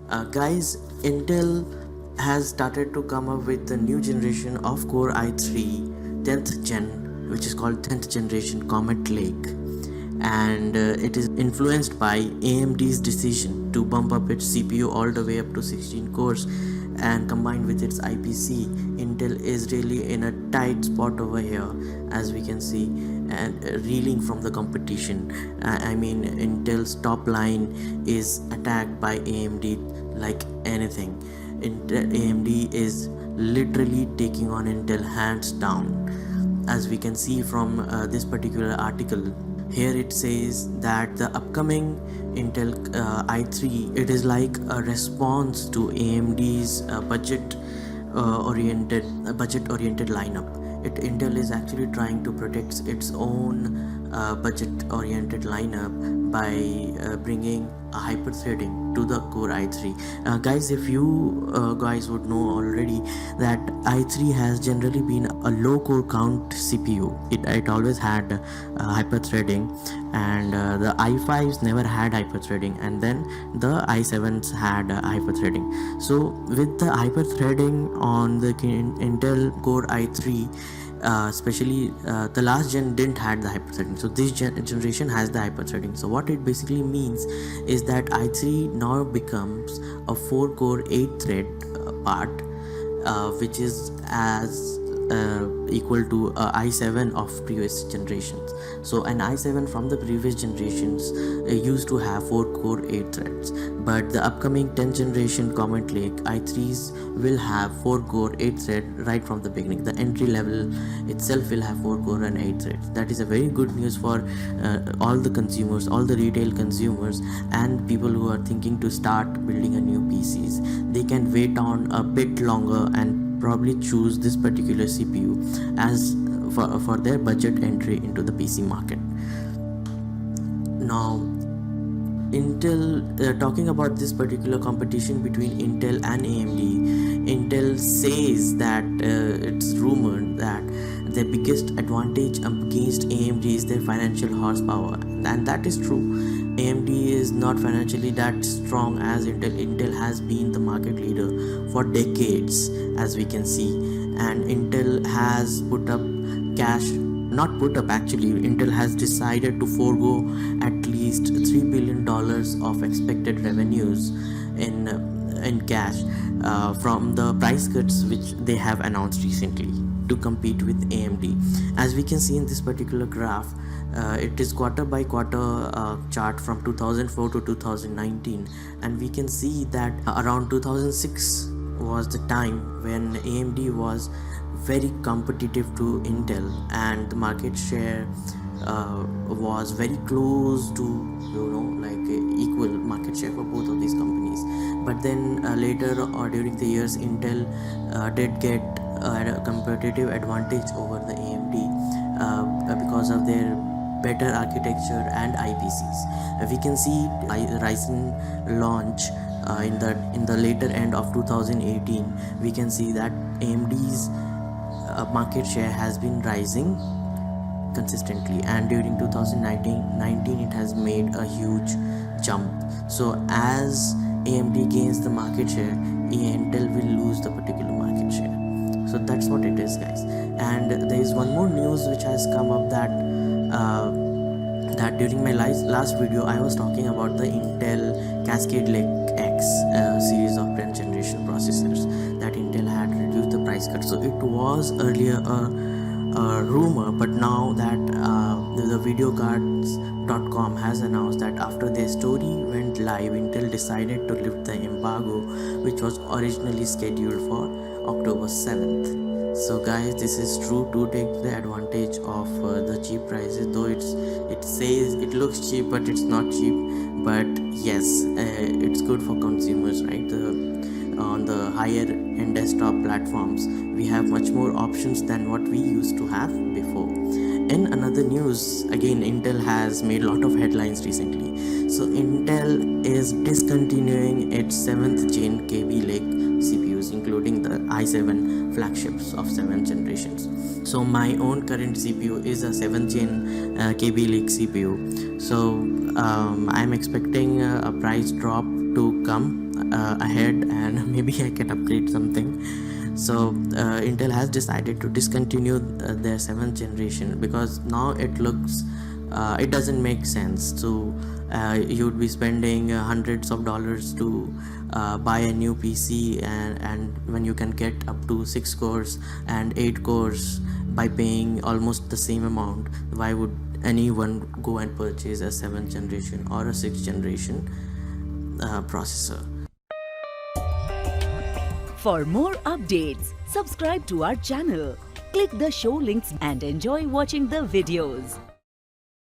Guys, Intel has started to come up with the new generation of Core i3 10th gen, which is called 10th generation Comet Lake, and it is influenced by AMD's decision to bump up its CPU all the way up to 16 cores, and combined with its IPC, Intel is really in a tight spot over here, as we can see, and reeling from the competition. I mean, Intel's top line is attacked by AMD like anything. AMD is literally taking on Intel hands down, as we can see from this particular article. Here it says that the upcoming Intel i3, it is like a response to AMD's budget oriented lineup. Intel is actually trying to protect its own budget oriented lineup by bringing a hyperthreading to the Core i3. Guys, if you guys would know already that i3 has generally been a low core count CPU. It always had hyperthreading, and the i5s never had hyperthreading, and then the i7s had hyperthreading. So with the hyperthreading on the Intel Core i3, especially the last gen didn't had the hyperthreading, so this generation has the hyperthreading. So what it basically means is that i3 now becomes a 4 core 8 thread part, which is as equal to i7 of previous generations. So an i7 from the previous generations used to have 4 core 8 threads, but the upcoming 10th generation Comet Lake i3s will have 4 core 8 thread right from the beginning. The entry level itself will have 4 core and 8 threads. That is a very good news for all the consumers, all the retail consumers, and people who are thinking to start building a new PCs. They can wait on a bit longer and probably choose this particular CPU as for their budget entry into the PC market. Now, Intel, talking about this particular competition between Intel and AMD, Intel says that it's rumored that their biggest advantage against AMD is their financial horsepower, and that is true. AMD is not financially that strong as Intel. Intel has been the market leader for decades, as we can see, and Intel has put up cash, not put up actually, Intel has decided to forego at least $3 billion of expected revenues in cash from the price cuts which they have announced recently to compete with AMD. As we can see in this particular graph, it is quarter by quarter chart from 2004 to 2019, and we can see that around 2006 was the time when AMD was very competitive to Intel, and the market share was very close to, like equal market share for both of these companies. But then later or during the years, Intel did get a competitive advantage over the AMD because of their better architecture and IPCs. We can see Ryzen launch in the later end of 2018. We can see that AMD's market share has been rising consistently, and during 2019 it has made a huge jump. So as AMD gains the market share, Intel will lose the particular market share. So that's what it is, guys. And there is one more news which has come up, that during my last video I was talking about the Intel Cascade Lake X series of 10th generation processors that Intel had reduced the price cut. So it was earlier a rumor, but now that the videocards.com has announced that after their story went live, Intel decided to lift the embargo, which was originally scheduled for October 7th. So guys, this is true to take the advantage of the cheap prices, though it says it looks cheap but it's not cheap. But yes, it's good for consumers, right? On the higher end desktop platforms, we have much more options than what we used to have before. In another news, again, Intel has made a lot of headlines recently. So Intel is discontinuing its 7th gen Kaby Lake CPUs, including the i7 flagships of 7th generations. So my own current CPU is a 7th gen Kaby Lake CPU. So I'm expecting a price drop to come ahead, and maybe I can upgrade something. So Intel has decided to discontinue their 7th generation because now it looks it doesn't make sense. So you'd be spending hundreds of dollars to buy a new PC, and when you can get up to 6 cores and 8 cores by paying almost the same amount, why would anyone go and purchase a 7th generation or a 6th generation processor? For more updates, subscribe to our channel, click the show links and enjoy watching the videos.